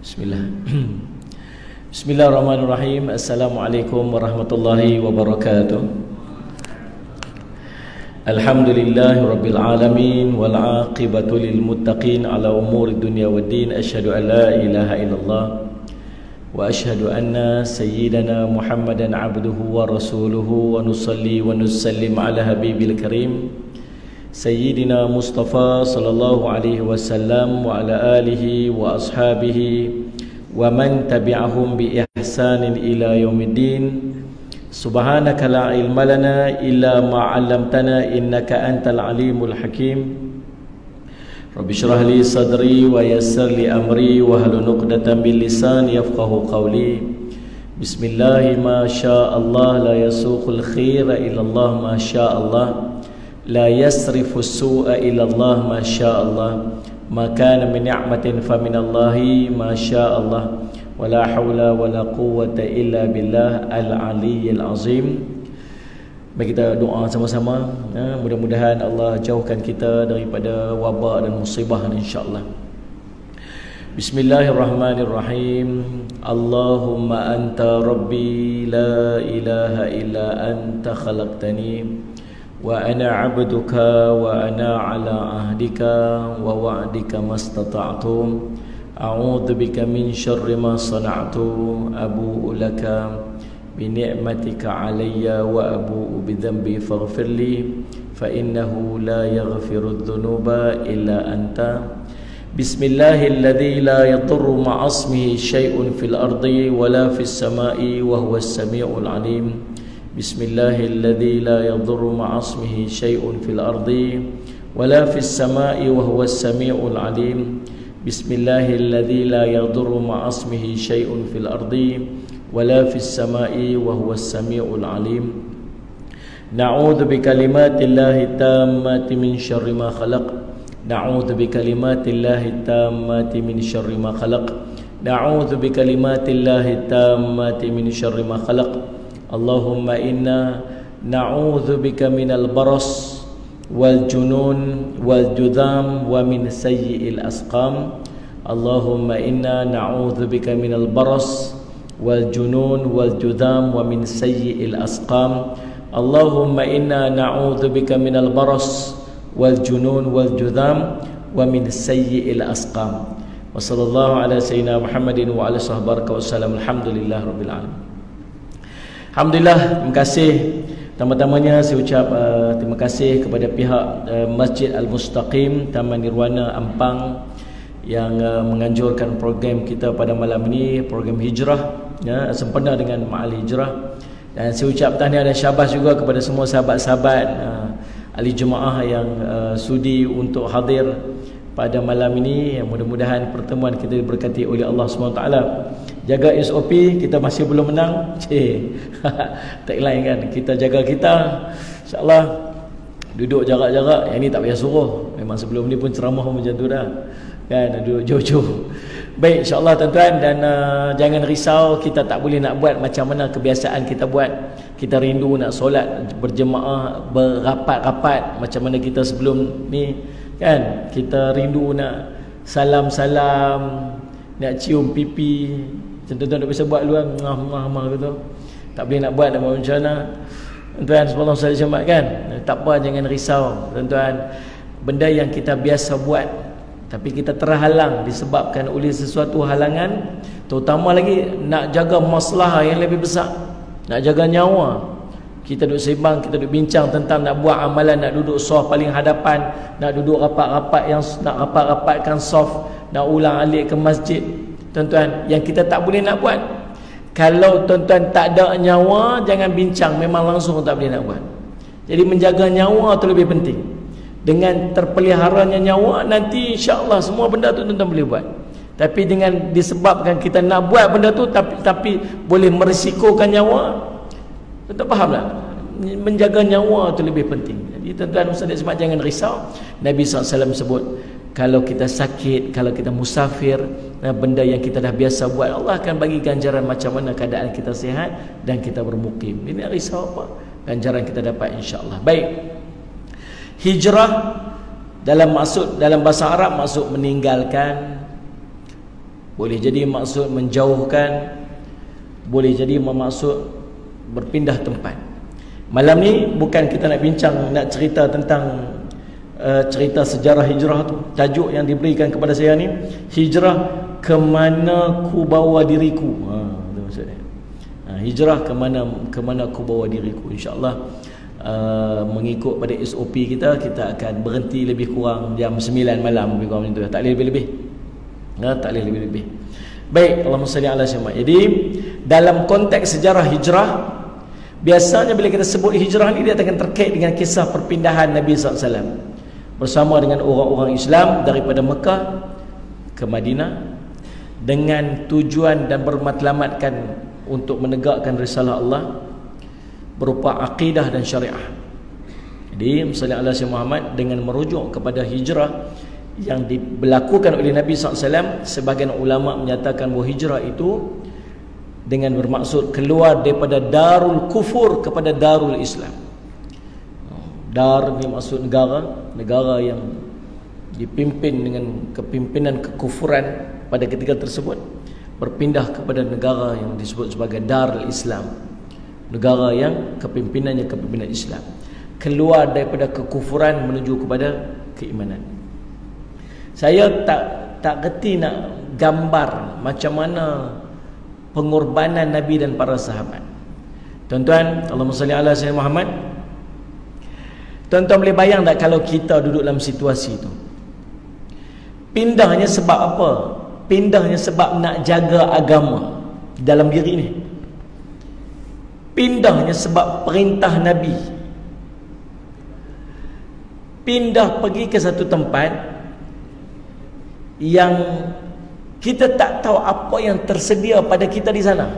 Bismillah. Bismillahirrahmanirrahim. Assalamualaikum warahmatullahi wabarakatuh. Alhamdulillahi rabbil alamin wal aqibatu lil muttaqin ala umuri dunya waddin. Asyhadu an la ilaha illallah wa asyhadu anna sayyidana Muhammadan abduhu wa rasuluhu wa nusalli wa nusallim ala habibil karim Sayyidina Mustafa sallallahu alaihi wasallam wa ala alihi wa ashabihi wa man tabi'ahum bi ihsanin ila yaumiddin. Subhanaka la ilma lana illa ma 'allamtana innaka antal alimul hakim. Rabbi shrah li sadri wa yassir li amri wa hlul 'uqdatam min lisani yafqahu qawli. Bismillah ma syaa Allah la yasuqul khaira illa Allah ma syaa Allah. La yasrifu su'a ila Allah ma syaa Allah. Ma kana min ni'matin fa min Allahi ma syaa Allah. Wa la hawla wa la quwwata illa billah al-aliyyil azim. Mari kita doa sama-sama, mudah-mudahan Allah jauhkan kita daripada wabak dan musibah insya-Allah. Bismillahirrahmanirrahim. Allahumma anta rabbi la ilaha illa anta khalaqtani wa ana 'abduka wa ana 'ala ahdika wa wa'dika mastata'tu. A'udzu bika min syarri ma sana'tu. Abu'u laka bi ni'matika 'alayya wa abu'u bi dhanbi faghfir li fa innahu la yaghfiru dhunuba illa anta. Bismillahilladzi la yadurru ma'a ismihi syai'un fil ardi wa la fis sama'i wa huwas sami'ul 'alim. Bismillahilladzi la yadurru ma'a ismihi syai'un fil ardi wa la fis sama'i wa huwas sami'ul 'alim. Bismillahilladzi la yadurru ma'a ismihi syai'un fil ardi wa la fis sama'i wa huwas sami'ul 'alim. Na'udzu bikalimatillahi tammati min syarri ma khalaq. Na'udzu bikalimatillahi tammati min syarri ma khalaq. Na'udzu bikalimatillahi tammati min syarri ma khalaq. Allahumma inna na'udzu bika minal baras wal junun wal judham wa min sayyi'il asqam. Allahumma inna na'udzu bika minal baras wal junun wal judham wa min sayyi'il asqam. Allahumma inna na'udzu bika minal baras wal junun wal judham wa min sayyi'il asqam. Wa sallallahu ala sayyidina Muhammadin wa ala sahbihi wa sallam. Alhamdulillah rabbil alamin. Alhamdulillah, terima kasih. Pertama-tamanya saya ucap terima kasih kepada pihak Masjid Al-Mustaqim Taman Nirwana Ampang yang menganjurkan program kita pada malam ini, program hijrah sempena dengan Ma'al Hijrah. Dan saya ucap tahniah dan syabas juga kepada semua sahabat-sahabat ahli jemaah yang sudi untuk hadir pada malam ini. Mudah-mudahan pertemuan kita diberkati oleh Allah SWT. Jaga SOP, kita masih belum menang. Tagline kan, kita jaga kita, insyaAllah. Duduk jarak-jarak, yang ni tak payah suruh. Memang sebelum ni pun ceramah macam tu dah kan, duduk jauh-jauh. Baik, insyaAllah tuan-tuan. Dan jangan risau, kita tak boleh nak buat macam mana kebiasaan kita buat. Kita rindu nak solat berjemaah, berapat-rapat macam mana kita sebelum ni kan. Kita rindu nak salam-salam, nak cium pipi. Tuan-tuan tak bisa buat dulu kan, ngah gitu. Tak boleh nak buat macam mana. Tuan-tuan sebelum saya jemaat kan. Tak apa, jangan risau tuan-tuan. Benda yang kita biasa buat tapi kita terhalang disebabkan oleh sesuatu halangan, terutama lagi nak jaga masalah yang lebih besar, nak jaga nyawa. Kita duduk sembang, kita duduk bincang tentang nak buat amalan, nak duduk soft paling hadapan, nak duduk rapat-rapat yang nak rapat-rapatkan soft, nak ulang alik ke masjid. Tuan-tuan, yang kita tak boleh nak buat. Kalau tuan-tuan tak ada nyawa, jangan bincang, memang langsung tak boleh nak buat. Jadi menjaga nyawa tu lebih penting. Dengan terpeliharanya nyawa, nanti insya-Allah semua benda tu tuan-tuan boleh buat. Tapi dengan disebabkan kita nak buat benda tu tapi boleh merisikokan nyawa, tuan-tuan faham tak? Menjaga nyawa tu lebih penting. Jadi tuan-tuan ustaz sebab jangan risau. Nabi SAW sebut, kalau kita sakit, kalau kita musafir, benda yang kita dah biasa buat, Allah akan bagi ganjaran macam mana keadaan kita sihat dan kita bermukim. Ini risau apa? Ganjaran kita dapat insya-Allah. Baik. Hijrah dalam bahasa Arab maksud meninggalkan Boleh jadi maksud menjauhkan, boleh jadi bermaksud berpindah tempat. Malam ni bukan kita nak bincang, nak cerita tentang cerita sejarah hijrah tu. Tajuk yang diberikan kepada saya ni, hijrah ke mana ku bawa diriku. Itu maksudnya. Hijrah ke mana ku bawa diriku. InsyaAllah mengikut pada SOP kita akan berhenti lebih kurang jam 9 malam, lebih kurang macam tu. Tak boleh lebih-lebih. Tak boleh lebih-lebih. Baik, Allahumma salli ala sayyidina. Jadi dalam konteks sejarah hijrah, biasanya bila kita sebut hijrah ni, dia akan terkait dengan kisah perpindahan Nabi SAW bersama dengan orang-orang Islam daripada Mekah ke Madinah dengan tujuan dan bermatlamatkan untuk menegakkan risalah Allah berupa akidah dan syariah. Jadi sallallahu alaihi Muhammad dengan merujuk kepada hijrah yang dilakukan oleh Nabi SAW, sebagian ulama menyatakan bahawa hijrah itu dengan bermaksud keluar daripada darul kufur kepada darul Islam. Dar ni maksud negara yang dipimpin dengan kepimpinan kekufuran pada ketika tersebut, berpindah kepada negara yang disebut sebagai darul Islam, negara yang kepimpinan Islam, keluar daripada kekufuran menuju kepada keimanan. Saya tak reti nak gambar macam mana pengorbanan Nabi dan para sahabat. Tuan-tuan, Allahumma salli ala sayyidina Muhammad. Tuan-tuan boleh bayang tak kalau kita duduk dalam situasi itu? Pindahnya sebab apa? Pindahnya sebab nak jaga agama dalam diri ni. Pindahnya sebab perintah Nabi. Pindah pergi ke satu tempat yang kita tak tahu apa yang tersedia pada kita di sana.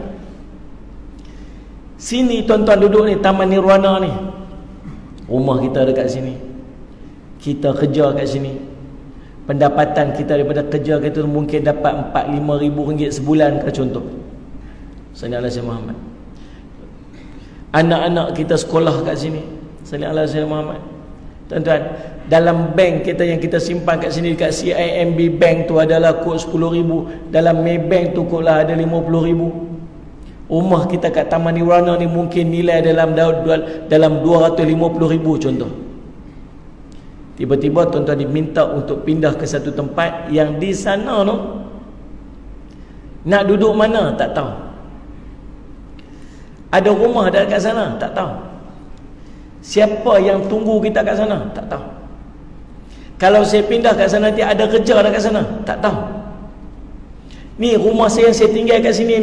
Sini tuan-tuan duduk ni, Taman Nirwana ni, rumah kita dekat sini, kita kerja kat sini, pendapatan kita daripada kerja kita mungkin dapat 4-5 ribu ringgit sebulan ke contoh. Sallallahu alaihi Muhammad. Anak-anak kita sekolah kat sini. Sallallahu alaihi Muhammad. Tuan-tuan, dalam bank kita yang kita simpan kat sini, dekat CIMB Bank tu adalah kod 10,000, dalam Maybank tu kod lah ada 50,000. Rumah kita kat Taman Nirwana ni mungkin nilai dalam 250,000 contoh. Tiba-tiba tuan-tuan diminta untuk pindah ke satu tempat yang di sana tu nak duduk mana tak tahu. Ada rumah dekat sana tak tahu. Siapa yang tunggu kita kat sana tak tahu. Kalau saya pindah kat sana nanti ada kerja dekat sana tak tahu. Ni rumah saya yang saya tinggal kat sini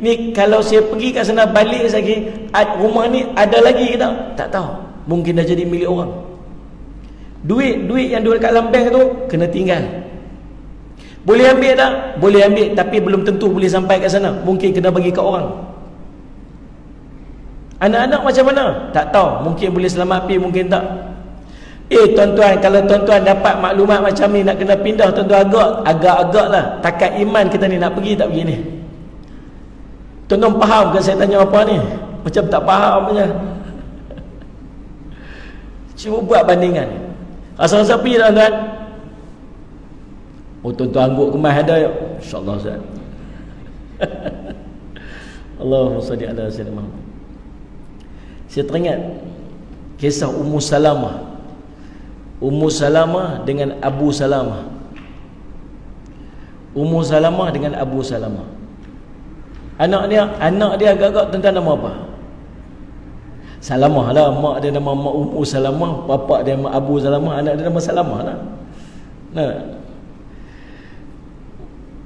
ni kalau saya pergi kat sana balik lagi, rumah ni ada lagi ke tak tahu. Mungkin dah jadi milik orang. Duit yang duduk kat dalam bank tu kena tinggal. Boleh ambil tak? Boleh ambil, tapi belum tentu boleh sampai kat sana. Mungkin kena bagi kat orang. Anak-anak macam mana? Tak tahu. Mungkin boleh selamat pergi, mungkin tak. Tuan-tuan, kalau tuan-tuan dapat maklumat macam ni, nak kena pindah, tuan-tuan agak-agak lah. Takat iman kita ni, nak pergi tak pergi ni? Tuan-tuan faham ke saya tanya apa ni? Macam tak faham je. Cuba buat bandingan. Rasa-rasa pergi tuan-tuan. Tuan-tuan angguk kemas ada ya? InsyaAllah Ustaz. Allahumma salli ala sayyidina Muhammad. Saya teringat kisah Ummu Salamah dengan Abu Salamah. Ummu Salamah dengan Abu Salamah. Anak dia agak-agak tuan-tuan nama apa? Salamah lah. Mak dia nama Mak Ummu Salamah, bapa dia nama Abu Salamah, anak dia nama Salamah lah.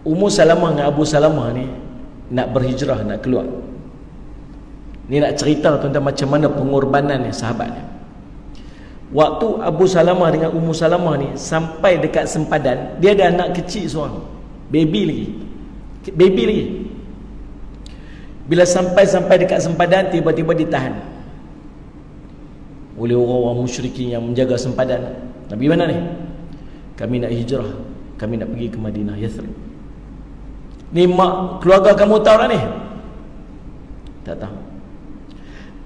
Ummu Salamah dengan Abu Salamah ni nak berhijrah, nak keluar. Ni nak cerita tuan-tuan macam mana pengorbanan sahabat ni. Waktu Abu Salamah dengan Ummu Salamah ni sampai dekat sempadan, dia ada anak kecil seorang, baby lagi. Bila sampai dekat sempadan, tiba-tiba ditahan oleh orang-orang musyrikin yang menjaga sempadan. Nabi mana ni? Kami nak hijrah, kami nak pergi ke Madinah, Yathrib. Ni mak keluarga kamu tahu tak ni? Tak tahu.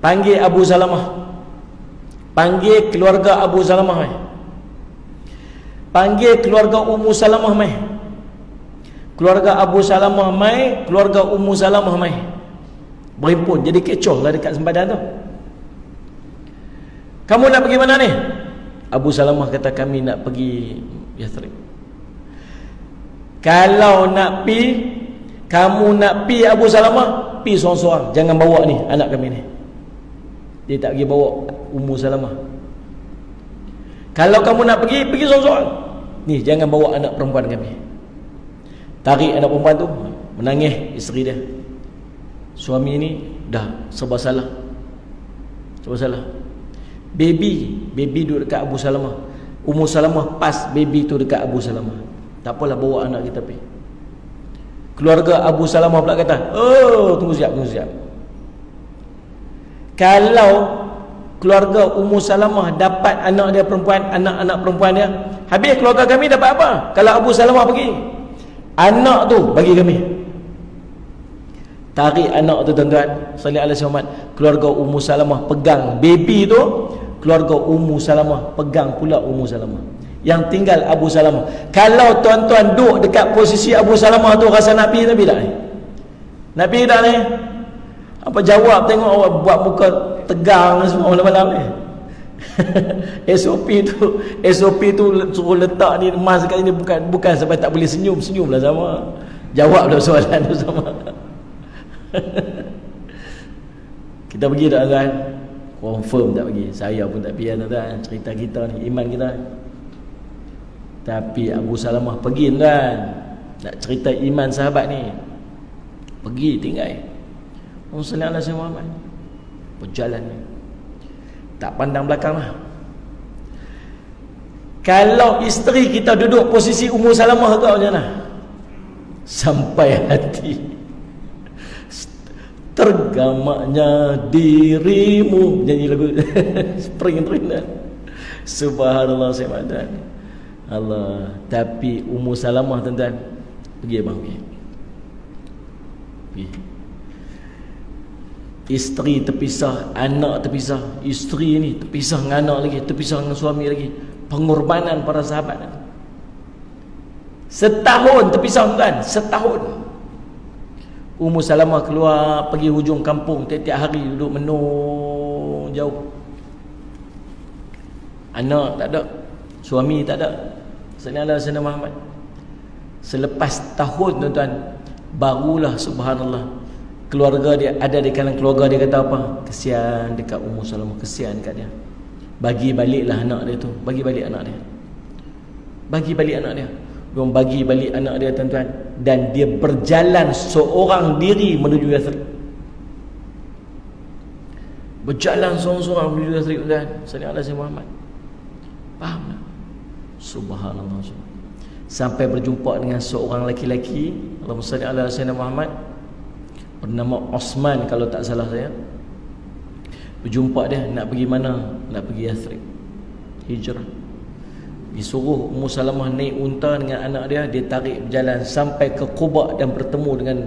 Panggil Abu Salamah, panggil keluarga Abu Salamah mai, panggil keluarga Ummu Salamah mai, keluarga Abu Salamah mai, keluarga Ummu Salamah mai. Berhimpun, jadi kecoh lah dekat sempadan tu. Kamu nak pergi mana ni? Abu Salamah kata, kami nak pergi Yathrib. Kalau nak pi, kamu nak pi Abu Salamah, pi seorang-seorang, jangan bawa ni anak kami ni. Dia tak pergi bawa Ummu Salamah. Kalau kamu nak pergi, pergi seorang-seorang. Ni, jangan bawa anak perempuan kami. Tarik anak perempuan tu, menangis isteri dia. Suami ni dah serba salah. Serba salah. Baby duduk dekat Abu Salamah. Ummu Salamah pas baby tu dekat Abu Salamah. Tak apalah, bawa anak kita pergi. Keluarga Abu Salamah pula kata, oh, tunggu siap. Kalau keluarga Ummu Salamah dapat anak dia perempuan, anak-anak perempuan dia, habis keluarga kami dapat apa? Kalau Abu Salamah pergi, anak tu bagi kami. Tarik anak tu, tuan-tuan, sallallahu alaihi wasallam. Keluarga Ummu Salamah pegang baby tu, keluarga Ummu Salamah pegang pula Ummu Salamah. Yang tinggal Abu Salamah. Kalau tuan-tuan duduk dekat posisi Abu Salamah tu, rasa nak pergi tak ni? Nak pergi tak ni? Apa jawab, tengok awak buat muka tegang semua malam-malam ni. SOP tu suruh letak ni emas kat sini, bukan sampai tak boleh senyum-senyum lah sama. Jawablah soalan tu sama. Kita pergi tak tuan? Confirm tak pergi. Saya pun tak pergi tuan. Cerita kita ni, iman kita. Tapi Abu Salamah pergi tuan. Nak cerita iman sahabat ni. Pergi tinggal. Sallallahu alaihi wasallam berjalan ni, tak pandang belakang lah. Kalau isteri kita duduk posisi Ummu Salamah tu macam mana? Sampai hati, tergamaknya dirimu, nyanyi lagu spring dah. Subhanallah, saya madan Allah. Tapi Ummu Salamah tuan-tuan, pergi abang, pergi. Isteri terpisah, anak terpisah. Isteri ni terpisah dengan anak lagi, terpisah dengan suami lagi. Pengorbanan para sahabat. Setahun terpisah tuan, setahun. Ummu Salamah keluar pergi hujung kampung, tiap-tiap hari duduk menung jauh. Anak tak ada, suami tak ada. Sallallahu alaihi wasallam. Selepas tahun tuan-tuan, barulah subhanallah, keluarga dia, ada di kalangan keluarga dia kata apa? Kesian dekat Ummu Salamah, kesian dekat dia. Bagi baliklah anak dia tu, bagi balik anak dia. Bagi balik anak dia. Dia bagi balik anak dia tuan-tuan, dan dia berjalan seorang diri menuju Yathrib. Berjalan seorang-seorang menuju Yathrib tuan. Sallallahu alaihi Muhammad. Faham tak? Subhanallah. Sampai berjumpa dengan seorang lelaki-lelaki, Allahumma salli ala sayyidina Muhammad, bernama Osman kalau tak salah saya. Berjumpa dia, nak pergi mana? Nak pergi Yathrib, hijrah. Disuruh Ummu Salamah naik unta dengan anak dia, dia tarik berjalan sampai ke Quba dan bertemu dengan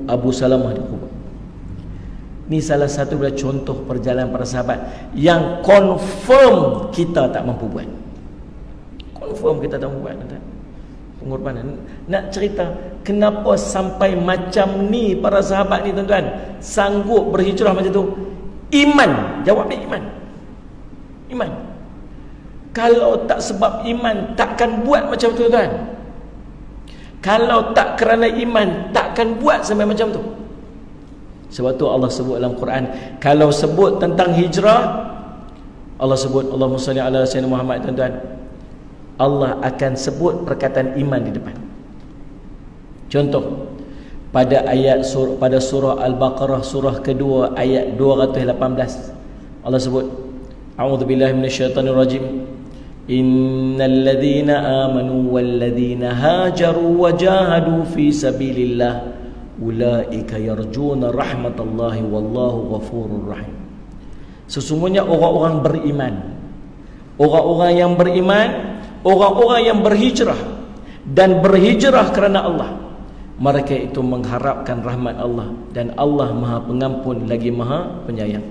Abu Salamah di Quba. Ni salah satu daripada contoh perjalanan para sahabat yang confirm kita tak mampu buat. Confirm kita tak mampu buat. Pengorbanan. Nak cerita kenapa sampai macam ni para sahabat ni tuan-tuan, sanggup berhijrah macam tu. Iman. Jawab dia iman. Iman. Kalau tak sebab iman, takkan buat macam tu tuan. Kalau tak kerana iman, takkan buat sampai macam tu. Sebab tu Allah sebut dalam Quran, kalau sebut tentang hijrah, Allah sebut, Allahumma salli ala sayyidina Muhammad tuan-tuan, Allah akan sebut perkataan iman di depan. Contoh, pada pada surah Al-Baqarah surah kedua ayat 218, Allah sebut, a'udzubillahi minasyaitonirrajim, innal ladzina amanu wal ladzina hajaru wa jahadu fi sabilillah ulaika yarjuna rahmatallahi wallahu ghafurur rahim. Sesungguhnya orang-orang beriman, orang-orang yang beriman, orang-orang yang berhijrah dan berhijrah kerana Allah, mereka itu mengharapkan rahmat Allah, dan Allah Maha Pengampun lagi Maha Penyayang.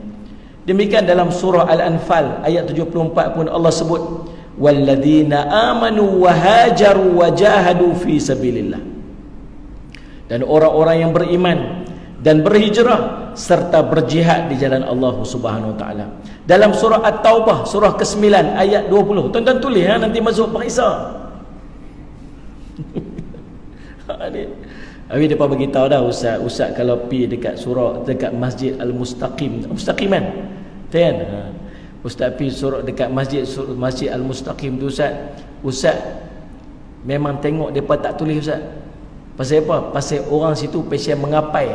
Demikian dalam surah Al-Anfal ayat 74 pun Allah sebut, walladzina amanu wa hajaru wa jahadu fi sabilillah. dan orang-orang yang beriman dan berhijrah serta berjihad di jalan Allah Subhanahu wa taala. Dalam surah At-Taubah surah ke-9 ayat 20. Tuan-tuan tulis nanti masuk periksa. Habis depa beritahu dah ustaz kalau pi dekat surah dekat Masjid Al-Mustaqim, Mustaqiman. Kan? Ustaz pi surah dekat Masjid Al-Mustaqim tu ustaz memang tengok depa tak tulis ustaz. Pasal apa? Pasal orang situ pasal mengapai.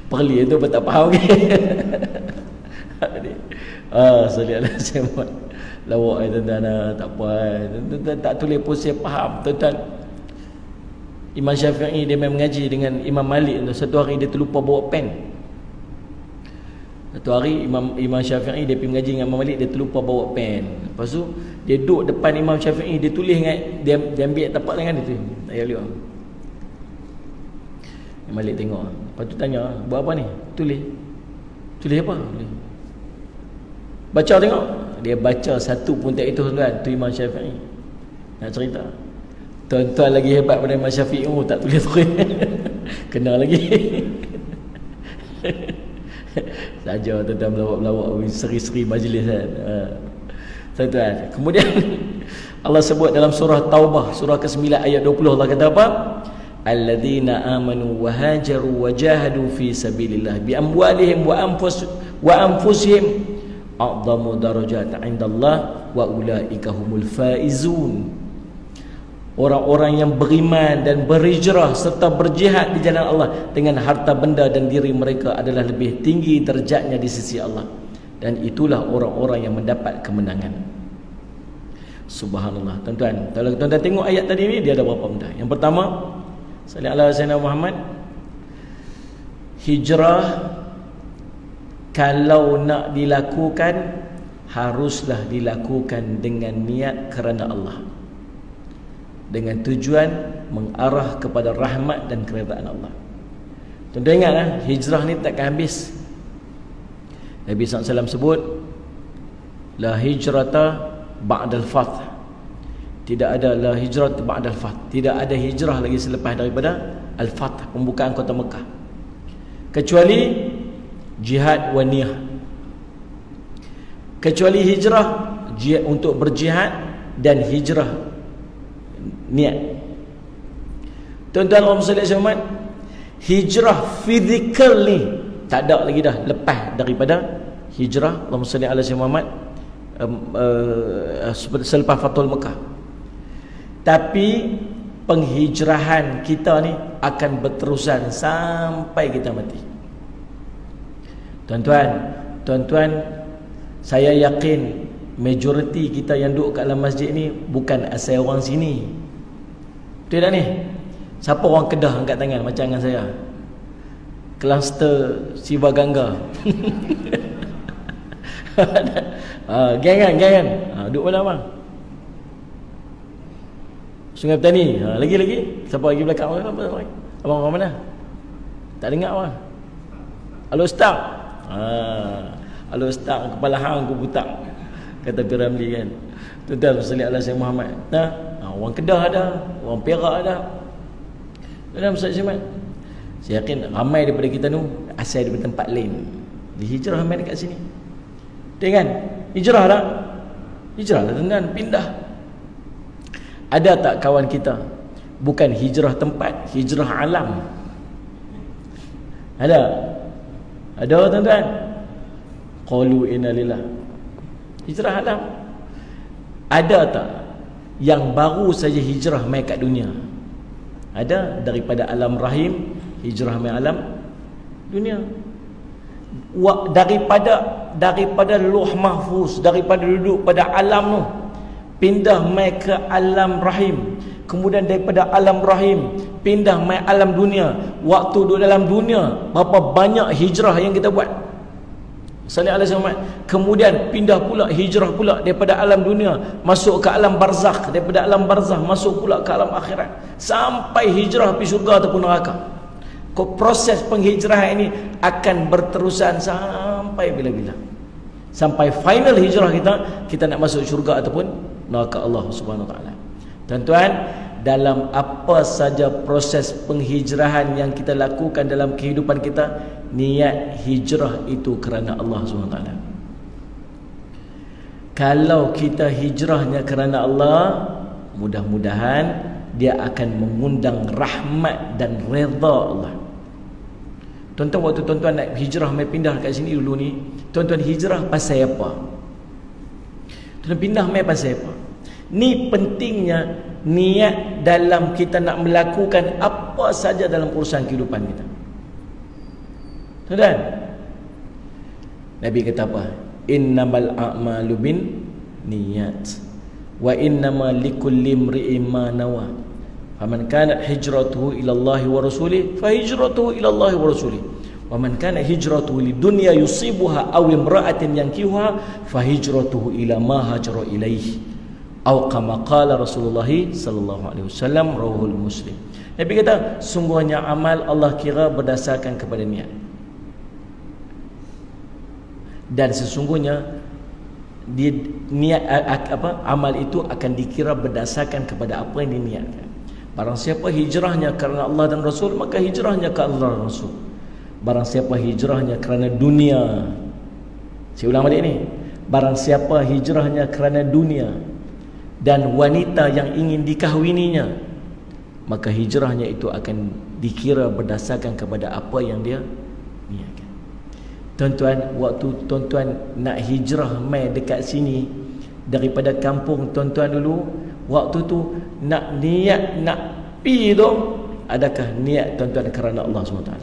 Perli itu tak faham ke? Salih alaihi wasallam. Lawak tuan-tuan tak apa. Tuan-tuan tak tulis pun saya faham. Tuan-tuan Imam Syafi'i dia main mengaji dengan Imam Malik tu. Satu hari dia terlupa bawa pen. Satu hari Imam Syafi'i dia pergi mengaji dengan Imam Malik, dia terlupa bawa pen. Lepas tu dia duduk depan Imam Syafi'i, dia tulis dengan dia ambil tapak tangan dia tu. Tak payah lihat. Imam Malik tengok. Lepas tu tanya, buat apa ni? Tulis. Tulis apa? Tulis. Baca tengok. Dia baca satu pun tak itu tuan. Tu Imam Syafi'i. Nak cerita. Tuan-tuan lagi hebat pada Imam Syafi'i, tak tulis tulis. Kena lagi. Saja tuan-tuan melawak-melawak seri-seri majlis kan. Tuan-tuan. Kemudian Allah sebut dalam surah Taubah surah ke-9 ayat 20, Allah kata apa? Alladzina amanu wa hajaru wa jahadu fi sabilillah bi amwalihim wa anfusihim a'dhamu darajatan 'indallah wa ulaika humul faizun. Orang-orang yang beriman dan berhijrah serta berjihad di jalan Allah dengan harta benda dan diri mereka adalah lebih tinggi derajatnya di sisi Allah, dan itulah orang-orang yang mendapat kemenangan. Subhanallah. Tuan-tuan, kalau tuan-tuan tengok ayat tadi ni, dia ada berapa benda. Yang pertama, sallallahu alaihi wasallam Muhammad, hijrah kalau nak dilakukan haruslah dilakukan dengan niat kerana Allah, dengan tujuan mengarah kepada rahmat dan keredaan Allah. Tuan-tuan ingat hijrah ni takkan habis. Nabi SAW sebut la hijrata ba'dal fath. Tidak ada la hijrat ba'dal fath. Tidak ada hijrah lagi selepas daripada al-fath, pembukaan kota Mekah, kecuali jihad wa niyah. Kecuali hijrah untuk berjihad dan hijrah niat. Tuan-tuan Allahumma salli alaihi wasallam, hijrah fizikal ni tak ada lagi dah lepas daripada hijrah Allahumma salli alaihi Muhammad selepas Fathul Mekah. Tapi penghijrahan kita ni akan berterusan sampai kita mati. Tuan-tuan, saya yakin majoriti kita yang duduk kat dalam masjid ni bukan asal orang sini. Betul tak ni? Siapa orang Kedah angkat tangan macam dengan saya? Kluster Siva Gangga. Geng kan? Duduk mana bang? Sungai Petani. Lagi. Siapa lagi belakang? Abang orang mana? Tak dengar bang. Halo Ustaz. Halo Ustaz, kepala hang aku butak, kata Piramli kan. Tuan-tuan salli ala Sayyidina Muhammad. Orang Kedah ada, orang Perak ada. Tuan-tuan salli Muhammad. Saya yakin ramai daripada kita tu asal daripada tempat lain. Dihijrah ramai dekat sini. Betul kan? Hijrah dah. Hijrah dah tuan-tuan, pindah. Ada tak kawan kita bukan hijrah tempat, hijrah alam? Ada? Ada tuan-tuan? Qalu inna lillah. Hijrah alam. Ada tak yang baru saja hijrah mai kat dunia? Ada daripada alam rahim hijrah mai alam dunia. Daripada Lauh Mahfuz, daripada duduk pada alam tu pindah mai ke alam rahim, kemudian daripada alam rahim pindah mai alam dunia. Waktu duduk dalam dunia berapa banyak hijrah yang kita buat. Sallallahu alaihi wasallam. Kemudian pindah pula, hijrah pula daripada alam dunia masuk ke alam barzakh, daripada alam barzakh masuk pula ke alam akhirat, sampai hijrah pergi syurga ataupun neraka. Proses penghijrahan ini akan berterusan sampai bila-bila, sampai final hijrah kita nak masuk syurga ataupun neraka Allah Subhanahu wa taala. Tuan-tuan, dalam apa saja proses penghijrahan yang kita lakukan dalam kehidupan kita, niat hijrah itu kerana Allah SWT. Kalau kita hijrahnya kerana Allah, mudah-mudahan dia akan mengundang rahmat dan redha Allah. Tuan-tuan, waktu tuan-tuan nak hijrah mai pindah kat sini dulu ni, tuan-tuan hijrah pasal apa? Tuan-tuan pindah mai pasal apa? Ni pentingnya niat dalam kita nak melakukan apa saja dalam urusan kehidupan kita. Tuan-tuan, Nabi kata apa? Innamal a'malu bin niyat wa innama likulli imri'in ma nawa. Faman kanat hijratuhu ila Allah wa rasulih fa hijratuhu ila Allah wa rasulih. Wa man kanat hijratuhu lidunya yusibuha aw imra'atin yankihuha fa hijratuhu ila ma hajara ilaihi. Aw kama qala Rasulullah sallallahu alaihi wasallam, rawahul Muslim. Nabi kata, sungguhnya amal Allah kira berdasarkan kepada niat. Dan sesungguhnya niat amal itu akan dikira berdasarkan kepada apa yang diniatkan. Barang siapa hijrahnya kerana Allah dan Rasul, maka hijrahnya ke Allah dan Rasul. Barang siapa hijrahnya kerana dunia, saya ulang balik ni, barang siapa hijrahnya kerana dunia dan wanita yang ingin dikahwininya, maka hijrahnya itu akan dikira berdasarkan kepada apa yang dia niatkan. Tuan-tuan, waktu tuan-tuan nak hijrah mai dekat sini daripada kampung tuan-tuan dulu, waktu tu nak niat nak pi tu, adakah niat tuan-tuan kerana Allah SWT?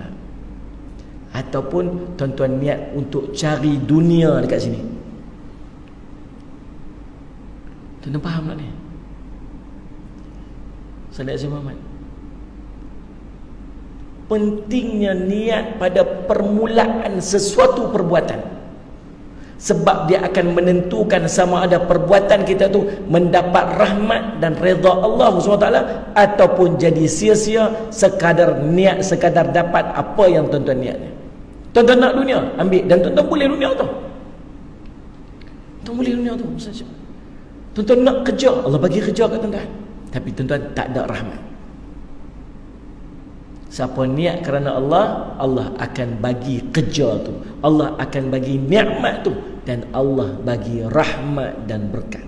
Ataupun tuan-tuan niat untuk cari dunia dekat sini? Tuan-tuan faham tak ni? Salih Aziz Muhammad. Pentingnya niat pada permulaan sesuatu perbuatan, sebab dia akan menentukan sama ada perbuatan kita tu mendapat rahmat dan redha Allah SWT ataupun jadi sia-sia sekadar niat, sekadar dapat apa yang tuan-tuan niatnya. Tuan-tuan nak dunia, ambil, dan tuan-tuan boleh dunia tu. Tuan boleh dunia tu saja. Tuan-tuan nak kerja, Allah bagi kerja kat tuan-tuan, tapi tuan-tuan tak ada rahmat. Siapa niat kerana Allah, Allah akan bagi kerja tu, Allah akan bagi nikmat tu, dan Allah bagi rahmat dan berkat.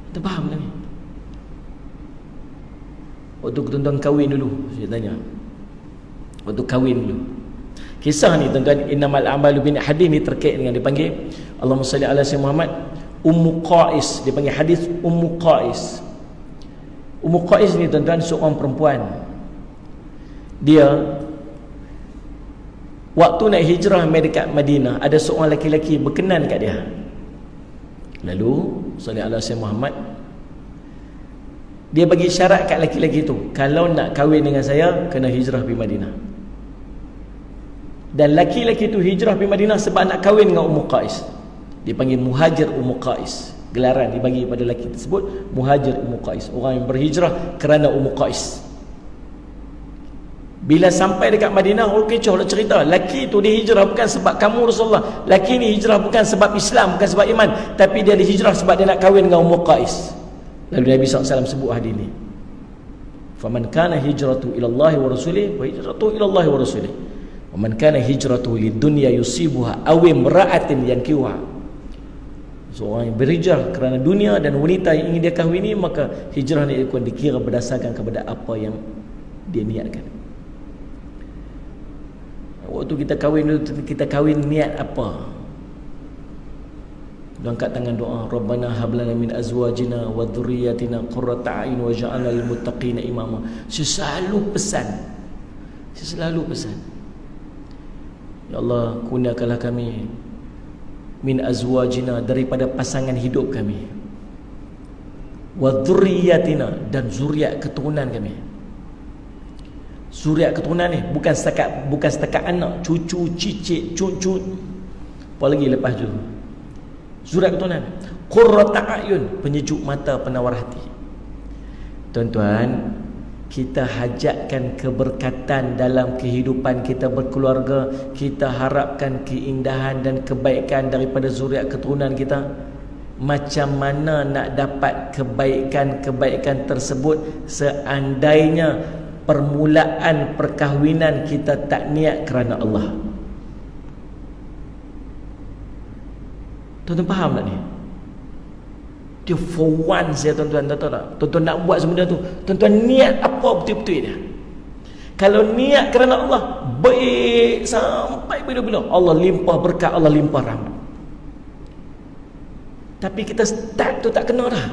Kita faham tak ni? Waktu tuan-tuan kahwin dulu, saya tanya, waktu kahwin dulu, kisah ni tuan-tuan, innamal a'malu bin, hadis ni terkait dengan dipanggil, Allahumma salli ala sayyidina Muhammad, Ummu Qais, dipanggil hadis Ummu Qais. Ummu Qais ni tuan-tuan seorang perempuan. Dia waktu nak hijrah mai dekat Madinah, ada seorang lelaki berkenan kat dia. Lalu sallallahu alaihi wasallam Muhammad, dia bagi syarat kat lelaki tu, kalau nak kahwin dengan saya kena hijrah pergi Madinah. Dan lelaki tu hijrah pergi Madinah sebab nak kahwin dengan Ummu Qais. Dipanggil Muhajir Ummu Qais. Gelaran dibagi pada lelaki tersebut Muhajir Ummu Qais, orang yang berhijrah kerana Ummu Qais. Bila sampai dekat Madinah, orang kecoh lah cerita, lelaki tu dia hijrah bukan sebab kamu Rasulullah, lelaki ni hijrah bukan sebab Islam, bukan sebab iman, tapi dia hijrah sebab dia nak kahwin dengan Ummu Qais. Lalu Nabi SAW sebut hadis ni, faman kana hijratu ilallahi wa rasulih wa hijratu ilallahi wa rasulih wa man kana hijratu lidunya yusibuha aw imra'atin yankihuha. Seorang yang berhijrah kerana dunia dan wanita yang ingin dia kahwini, maka hijrah ni akan dikira berdasarkan kepada apa yang dia niatkan. Waktu kita kahwin dulu, kita kahwin niat apa? Dan angkat tangan doa, Rabbana hablana min azwajina wa dhurriyyatina qurrata a'yun waj'alna lil muttaqina imama. Saya selalu pesan, ya Allah, kurniakanlah kami min azwajina, daripada pasangan hidup kami, wa dhurriyyatina, dan zuriat keturunan kami. Zuriat keturunan ni bukan setakat anak, cucu, cicit, cucu, apa lagi lepas tu. Zuriat keturunan, qurrata a'yun, penyejuk mata, penawar hati. Tuan-tuan, kita hajatkan keberkatan dalam kehidupan kita berkeluarga, kita harapkan keindahan dan kebaikan daripada zuriat keturunan kita. macam mana nak dapat kebaikan-kebaikan tersebut seandainya permulaan perkahwinan kita tak niat kerana Allah. Tuan-tuan faham tak ni? Dia for one saya tuan-tuan, tahu tak? Tuan-tuan nak buat sebenarnya tu, tuan-tuan niat apa betul-betul dia. Kalau niat kerana Allah, baik sampai bila-bila, Allah limpah berkat, Allah limpah rahmat. Tapi kita start tu tak kena dah.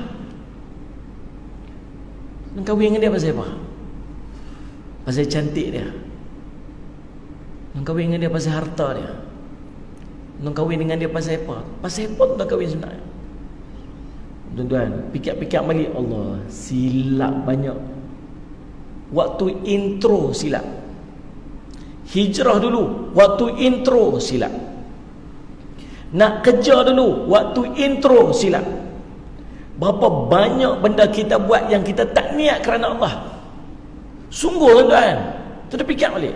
Nak kahwin dengan dia pasal apa? Pasal cantik dia. Nak kahwin dengan dia pasal harta dia. Nak kahwin dengan dia pasal apa? Pasal apa tu nak kahwin sebenarnya? Tuan-tuan, fikir-fikir balik, Allah, silap banyak. Waktu intro silap. Hijrah dulu, waktu intro silap. Nak kerja dulu, waktu intro silap. Berapa banyak benda kita buat yang kita tak niat kerana Allah. Sungguh tuan-tuan, kita fikir balik.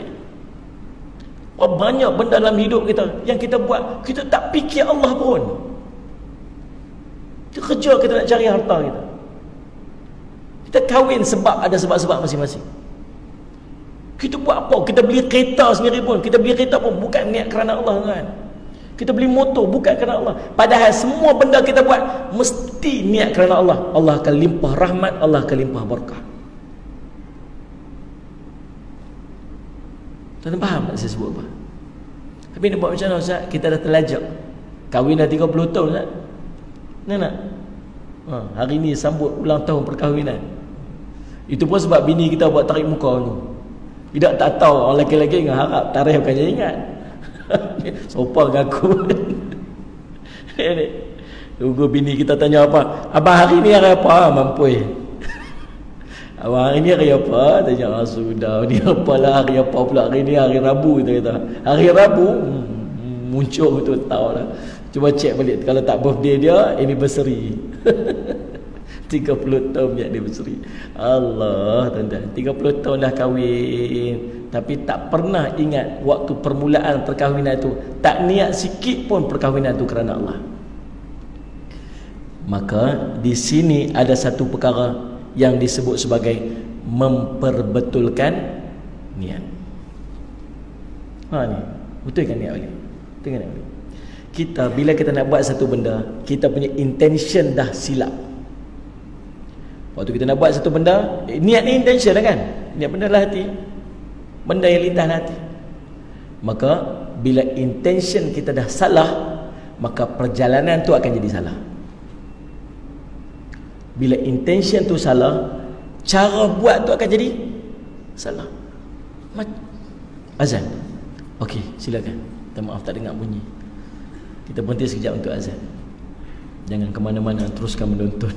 Berapa banyak benda dalam hidup kita yang kita buat, kita tak fikir Allah pun. Kita kerja, kita nak cari harta kita. Kita kahwin sebab ada sebab-sebab masing-masing. Kita buat apa? Kita beli kereta sendiri pun, kita beli kereta pun bukan niat kerana Allah kan. Kita beli motor bukan kerana Allah. Padahal semua benda kita buat mesti niat kerana Allah. Allah akan limpah rahmat, Allah akan limpah berkah. Tuan-tuan faham tak saya sebut apa? Tapi nak buat macam mana Ustaz? Kita dah terlajak. Kahwin dah 30 tahun Ustaz. Nak? Hari ni sambut ulang tahun perkahwinan. Itu pun sebab bini kita buat tarik muka tu. Tidak tak tahu orang lelaki-lelaki dengan harap tarikh bukan je ingat. Sopan dengan aku. Tunggu bini kita tanya apa? Abang hari ni hari apa? Mampui. Abang hari ni hari apa? Tanya, sudah ni apalah hari apa pula hari ni? Hari Rabu kita kata. Hari Rabu muncul betul tahu lah. Cuba cek balik kalau tak birthday dia, anniversary. 30 tahun punya anniversary. Allah tuan-tuan, 30 tahun dah kahwin tapi tak pernah ingat waktu permulaan perkahwinan itu, tak niat sikit pun perkahwinan itu kerana Allah. Maka di sini ada satu perkara yang disebut sebagai memperbetulkan niat. Ni, betulkan niat balik. Betulkan niat balik. Kita bila kita nak buat satu benda, kita punya intention dah silap. Waktu kita nak buat satu benda, niat ni intention lah kan? Niat benda lah hati. Benda yang lintas hati. Maka bila intention kita dah salah, maka perjalanan tu akan jadi salah. Bila intention tu salah, cara buat tu akan jadi salah. Azan. Okey, silakan. Minta maaf tak dengar bunyi. Kita berhenti sekejap untuk azan. Jangan ke mana-mana, teruskan menonton.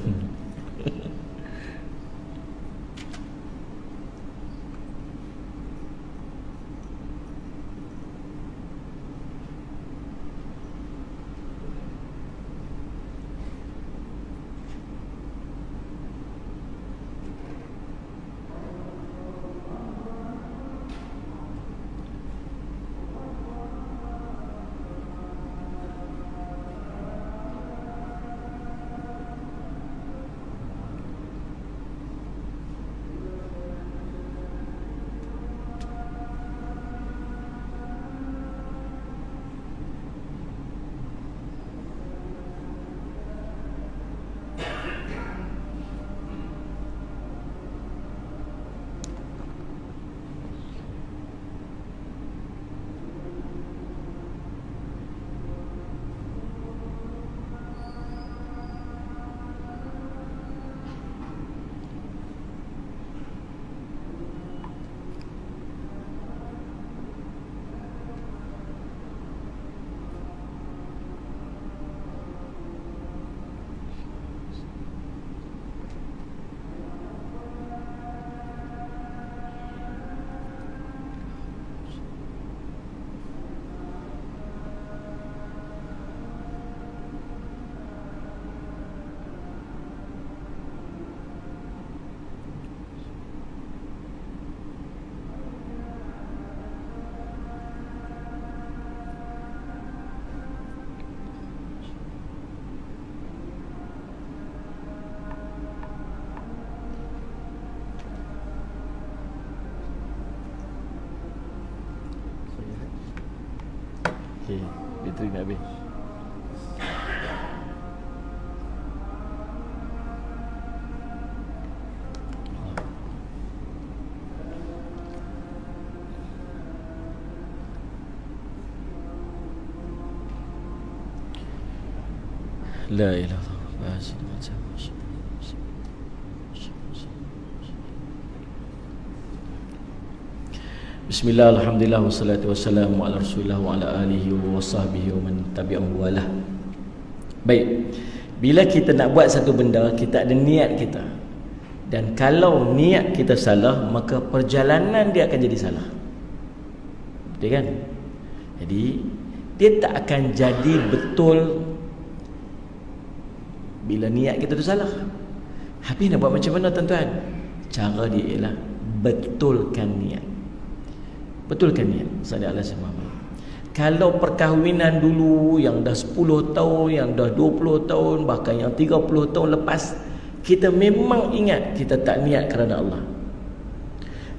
bateri nak habis. La ilaha illallah. Bismillah, alhamdulillah, wassalatu wassalamu ala rasulillah wa ala alihi wa sahbihi wa man tabi'ahu walah. Baik, bila kita nak buat satu benda, kita ada niat kita. Dan kalau niat kita salah, maka perjalanan dia akan jadi salah. Betul kan? Jadi dia tak akan jadi betul bila niat kita tu salah. Habis nak buat macam mana tuan-tuan? Cara dia ialah betulkan niat. Betulkan niat. Sallallahu alaihi wasallam. Kalau perkahwinan dulu yang dah 10 tahun, yang dah 20 tahun, bahkan yang 30 tahun lepas, kita memang ingat kita tak niat kerana Allah.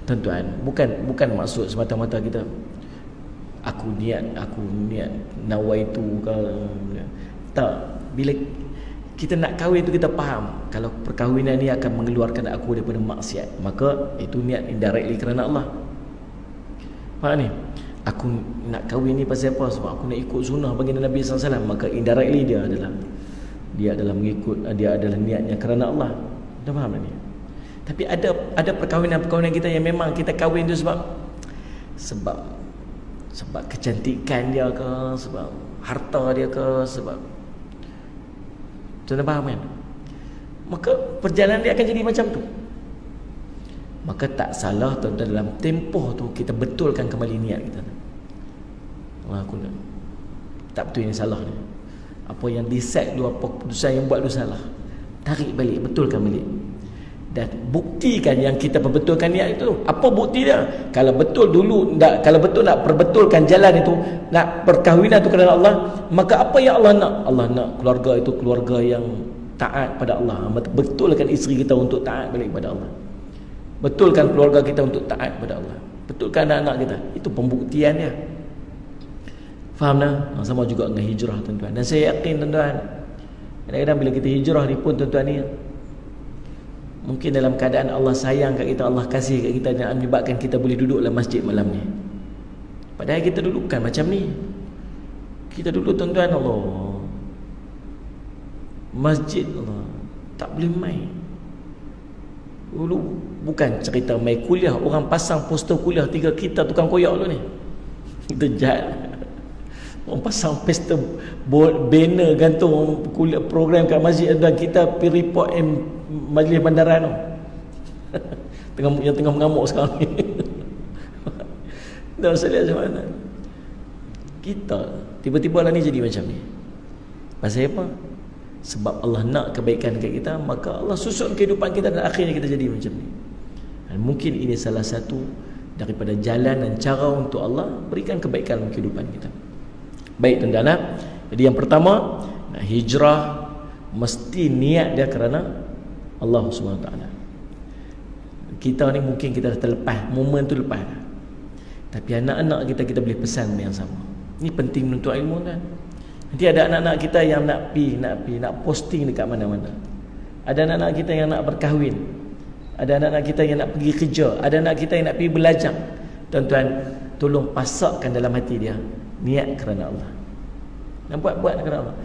Tuan-tuan, bukan maksud semata-mata kita aku niat nawaitu ke. Tak. Bila kita nak kahwin tu kita faham kalau perkahwinan ni akan mengeluarkan aku daripada maksiat, maka itu niat indirectly kerana Allah. Faham ni? Aku nak kahwin ni pasal apa? Sebab aku nak ikut sunnah baginda Nabi SAW. Maka indirectly dia adalah mengikut, dia adalah niatnya kerana Allah. Dah faham ni? Tapi ada perkahwinan kita yang memang kita kahwin tu sebab kecantikan dia ke, sebab harta dia ke, sebab tuan faham kan? Maka perjalanan dia akan jadi macam tu. Maka tak salah tuan-tuan dalam tempoh tu kita betulkan kembali niat kita. Aku nak tak betul ini salah ni. Apa yang decide tu, apa keputusan yang buat tu salah. Tarik balik, betulkan balik. Dan buktikan yang kita perbetulkan niat itu. Apa bukti dia? Kalau betul nak perbetulkan jalan itu, nak perkahwinan itu kerana Allah, maka apa yang Allah nak? Allah nak keluarga itu keluarga yang taat pada Allah. Betulkan isteri kita untuk taat balik pada Allah. Betulkan keluarga kita untuk taat pada Allah. Betulkan anak-anak kita. Itu pembuktian dia. Faham tak? Sama juga dengan hijrah tuan-tuan. Dan saya yakin tuan-tuan, kadang-kadang bila kita hijrah ni pun tuan-tuan ni, mungkin dalam keadaan Allah sayang kat kita, Allah kasih kat kita dan menyebabkan kita boleh duduk dalam masjid malam ni. Padahal kita dulu bukan macam ni. Kita dulu tuan-tuan, Allah, masjid Allah tak boleh main. Dulu bukan cerita main kuliah, orang pasang poster kuliah 3 kita tukang koyak dulu ni. Kita jahat. Orang pasang poster banner gantung kuliah program kat masjid dan kita pergi report majlis bandaran tu. yang tengah mengamuk sekarang ni. Tak usah lihat macam mana. Kita tiba-tiba lah ni jadi macam ni. Pasal apa? Sebab Allah nak kebaikan kat kita, maka Allah susun kehidupan kita dan akhirnya kita jadi macam ni. Dan mungkin ini salah satu daripada jalan dan cara untuk Allah berikan kebaikan dalam kehidupan kita. Baik tuan-tuan, jadi yang pertama, nak hijrah mesti niat dia kerana Allah SWT. Kita ni mungkin kita dah terlepas, momen tu lepas dah. Tapi anak-anak kita boleh pesan yang sama. Ini penting menuntut ilmu kan. Nanti ada anak-anak kita yang nak posting dekat mana-mana. Ada anak-anak kita yang nak berkahwin. Ada anak-anak kita yang nak pergi kerja. Ada anak kita yang nak pergi belajar. Tuan-tuan, tolong pasakkan dalam hati dia niat kerana Allah. Dan buat kerana Allah.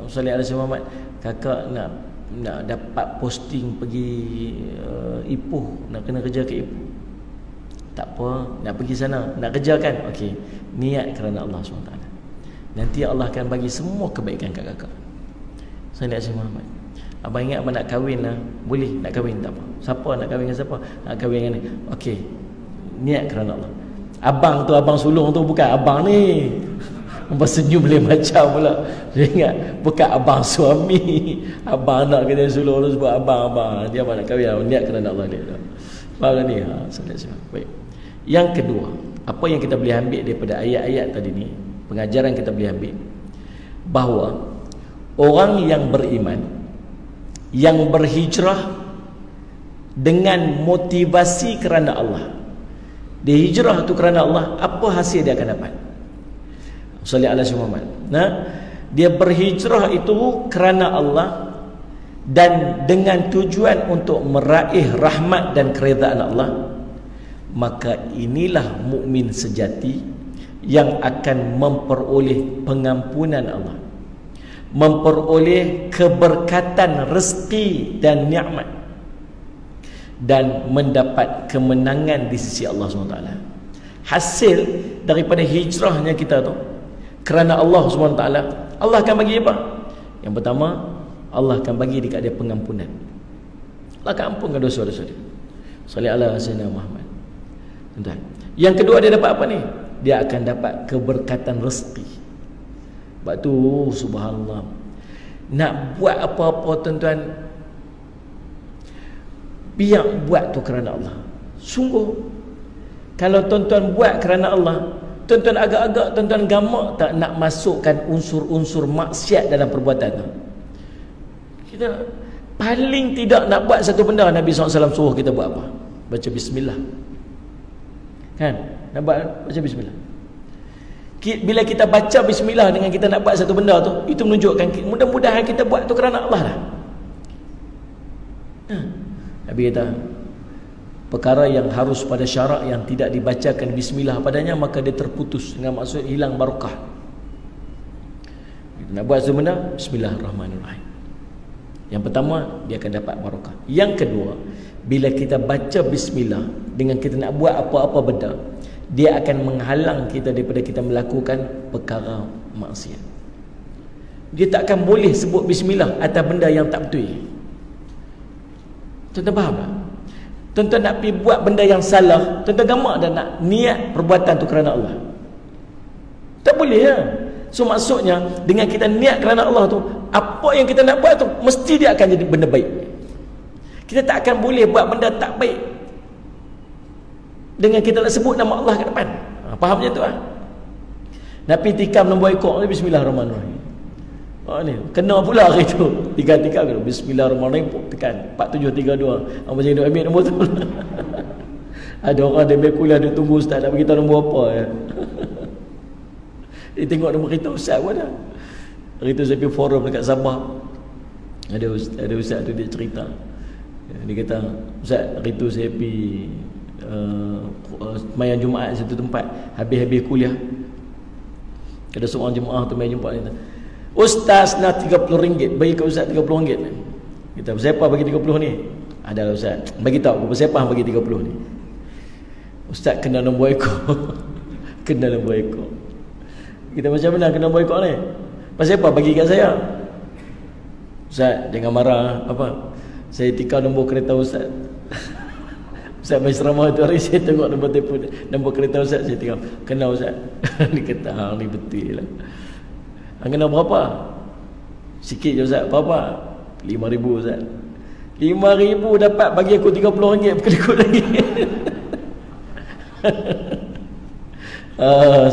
Sallallahu alaihi Muhammad, kakak nak dapat posting pergi Ipoh, nak kena kerja ke Ipoh. Tak apa, nak pergi sana, nak kerja kan? Okey, niat kerana Allah SWT. Nanti Allah akan bagi semua kebaikan kat kakak. Sallallahu alaihi Muhammad. Abang ingat abang nak kahwin lah. Boleh nak kahwin, tak apa. Siapa nak kahwin dengan siapa? Nak kahwin dengan ni. Okey, niat kerana Allah. Abang tu, abang sulung tu bukan abang ni. Abang senyum boleh macam pula. Dia ingat bukan abang suami. Abang anak kita sulung tu sebut abang. Dia abang nak kahwin, niat kerana Allah dia. Faham ni? Baik. Yang kedua, apa yang kita boleh ambil daripada ayat-ayat tadi ni, pengajaran kita boleh ambil bahawa orang yang beriman, yang berhijrah dengan motivasi kerana Allah, Dia hijrah tu kerana Allah, apa hasil dia akan dapat? Salli ala Muhammad. Nah, dia berhijrah itu kerana Allah dan dengan tujuan untuk meraih rahmat dan keredaan Allah, maka inilah mukmin sejati yang akan memperoleh pengampunan Allah, memperoleh keberkatan rezeki dan nikmat, dan mendapat kemenangan di sisi Allah SWT. Hasil daripada hijrahnya kita tu kerana Allah SWT, Allah akan bagi apa? Yang pertama, Allah akan bagi dekat dia pengampunan. Allah akan ampunkan dosa-dosa dia. Salli ala Sayyidina Muhammad. Tuan-tuan, yang kedua dia dapat apa ni? Dia akan dapat keberkatan rezeki. Sebab tu subhanallah, nak buat apa-apa tuan-tuan, biar buat tu kerana Allah. Sungguh, kalau tuan-tuan buat kerana Allah, tuan-tuan agak-agak tuan-tuan gamak tak nak masukkan unsur-unsur maksiat dalam perbuatan tu. Kita paling tidak nak buat satu benda, Nabi SAW suruh kita buat apa? Baca bismillah. Kan? Nak baca bismillah. Bila kita baca bismillah dengan kita nak buat satu benda tu, itu menunjukkan mudah-mudahan kita buat tu kerana Allah lah. Nabi kata, perkara yang harus pada syarak yang tidak dibacakan bismillah padanya, maka dia terputus, dengan maksud hilang barakah. Kita nak buat satu benda, bismillahirrahmanirrahim. Yang pertama, dia akan dapat barakah. Yang kedua, bila kita baca bismillah dengan kita nak buat apa-apa benda, dia akan menghalang kita daripada kita melakukan perkara maksiat. Dia tak akan boleh sebut bismillah atas benda yang tak betul. Tuan-tuan faham tak? Tuan-tuan nak pergi buat benda yang salah, tuan-tuan gamak dah nak niat perbuatan tu kerana Allah. Tak boleh ya. So maksudnya, dengan kita niat kerana Allah tu, apa yang kita nak buat tu mesti dia akan jadi benda baik. Kita tak akan boleh buat benda tak baik dengan kita nak sebut nama Allah kat depan. Faham je tu ah? Nak pergi tikam nombor ekor ni, bismillahirrahmanirrahim. Ni kena pula hari tu. Tiga-tiga ke bismillahirrahmanirrahim, tekan 4732. Apa jadi ambil nombor tu. Ada orang dia kuliah dia tunggu ustaz nak beritahu nombor apa ya. Dia tengok nombor kereta ustaz pun dah. Hari tu saya pergi forum dekat Sabah. Ada ustaz tu dia cerita. Dia kata, ustaz hari tu saya pergi sembahyang Jumaat satu tempat, habis kuliah. Ada seorang jemaah tu mai jumpa dia. Ustaz nak RM30, bagi kat ustaz RM30. Kita siapa bagi 30 ni? Adalah ustaz. Bagi tahu siapa bagi 30 ni. Ustaz kena nombor ekor. Kena nombor ekor. Kita macam mana kena nombor ekor ni? Pasal apa bagi kat saya? Ustaz jangan marah apa? Saya tikar nombor kereta ustaz. Ustaz main ceramah tu hari, saya tengok nombor telefon, nombor kereta ustaz, saya tengok, kenal ustaz. Dia kata hang ni betul lah. Hang kena berapa? Sikit je ustaz. Berapa? RM5,000 ustaz. RM5,000 dapat bagi aku RM30 berkali-kali lagi.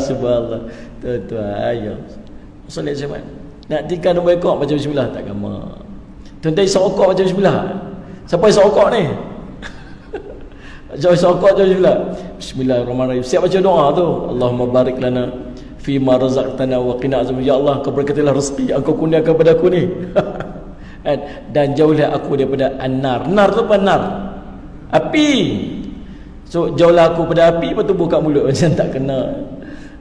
Subhanallah. Tuan-tuan ayo. Solat Jumaat. Nak tikar nombor ekor baca bismillah tak gamak. Tuan-tuan isap rokok baca bismillah. Siapa isap rokok ni? Baca isap rokok baca bismillah. Bismillahirrahmanirrahim. Siap baca doa tu. Allahumma barik lana fima razaqtana wa qina azab. Ya Allah, kau berkatilah rezeki yang kau kurniakan kepada aku ni. Dan jauhlah aku daripada an-nar. Nar tu apa nar? Api. So jauhlah aku pada api, lepas tu buka mulut macam tak kena.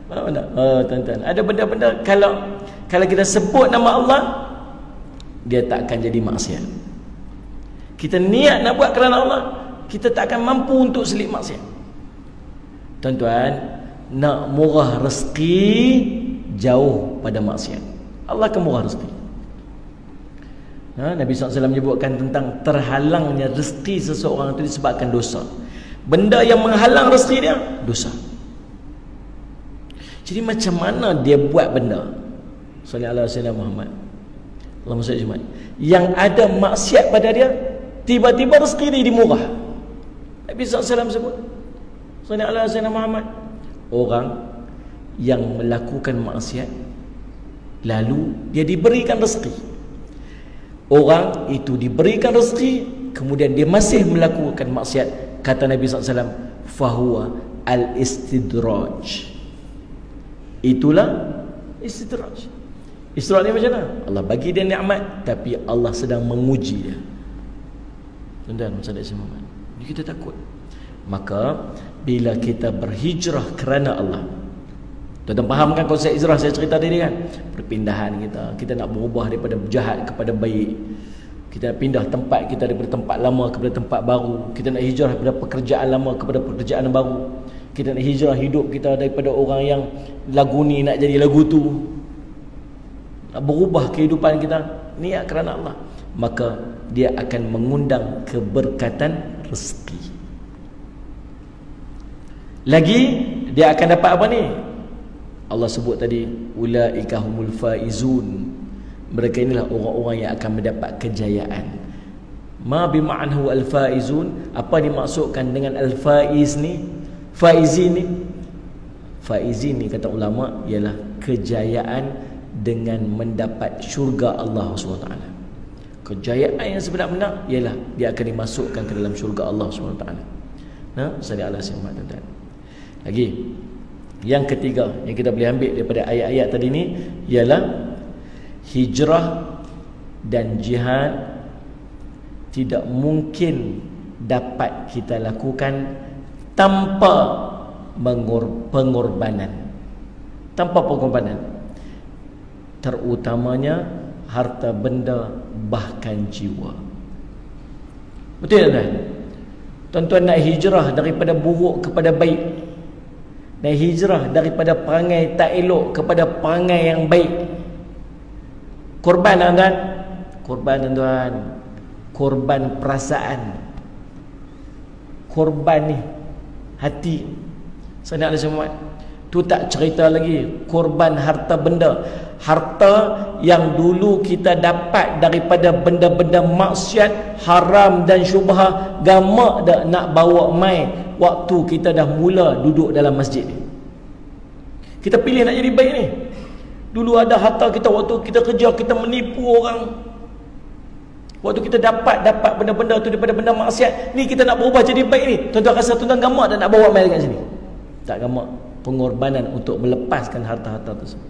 Mana? Tuan-tuan, ada benda-benda kalau kita sebut nama Allah, dia tak akan jadi maksiat. Kita niat nak buat kerana Allah, kita tak akan mampu untuk selip maksiat. Tuan-tuan, nak murah rezeki jauh pada maksiat. Allah akan murah rezeki. Nabi SAW menyebutkan tentang terhalangnya rezeki seseorang itu disebabkan dosa. Benda yang menghalang rezeki dia, dosa. Jadi macam mana dia buat benda? Sallallahu alaihi wasallam Muhammad. Allahumma salli Muhammad. Yang ada maksiat pada dia, tiba-tiba rezeki dia dimurah. Nabi SAW sebut. Sallallahu alaihi wasallam Muhammad. Orang yang melakukan maksiat lalu dia diberikan rezeki. Orang itu diberikan rezeki, kemudian dia masih melakukan maksiat, kata Nabi SAW, fahuwa al-istidraj. Itulah istidraj. Istidraj ni macam mana? Allah bagi dia nikmat tapi Allah sedang menguji dia. Tuan-tuan, macam Saudara Muhammad, kita takut. Maka bila kita berhijrah kerana Allah, tuan-tuan faham kan konsep hijrah saya cerita tadi kan? Perpindahan kita nak berubah daripada jahat kepada baik. Kita nak pindah tempat kita daripada tempat lama kepada tempat baru. Kita nak hijrah daripada pekerjaan lama kepada pekerjaan baru. Kita nak hijrah hidup kita daripada orang yang lagu ni nak jadi lagu tu. Nak berubah kehidupan kita niat kerana Allah, maka dia akan mengundang keberkatan rezeki. Lagi dia akan dapat apa ni? Allah sebut tadi, ulaika humul faizun. Mereka inilah orang-orang yang akan mendapat kejayaan. Ma bima'nahu al-faizun, apa dimaksudkan dengan al-faiz ni? Faizin ni, faizin ni kata ulama ialah kejayaan dengan mendapat syurga Allah SWT. Kejayaan yang sebenar-benar ialah dia akan dimasukkan ke dalam syurga Allah SWT. Nah, sallallahu alaihi wasallam. Lagi yang ketiga yang kita boleh ambil daripada ayat-ayat tadi ni ialah hijrah dan jihad tidak mungkin dapat kita lakukan tanpa pengorbanan. Tanpa pengorbanan, terutamanya harta benda bahkan jiwa. Betul tak? Tuan-tuan nak hijrah daripada buruk kepada baik, nak hijrah daripada perangai tak elok kepada perangai yang baik. Korban tuan-tuan, korban tuan-tuan, korban perasaan, korban ni hati. Saya nak semua tu tak cerita lagi korban harta benda, harta yang dulu kita dapat daripada benda-benda maksiat, haram dan syubhah, gamak dah nak bawa mai waktu kita dah mula duduk dalam masjid ni. Kita pilih nak jadi baik ni. Dulu ada harta kita waktu kita kerja, kita menipu orang. Waktu kita dapat benda-benda tu daripada benda maksiat, ni kita nak berubah jadi baik ni. Tuan-tuan rasa tuan-tuan gamak dah nak bawa mai dekat sini? Tak gamak. Pengorbanan untuk melepaskan harta-harta tersebut.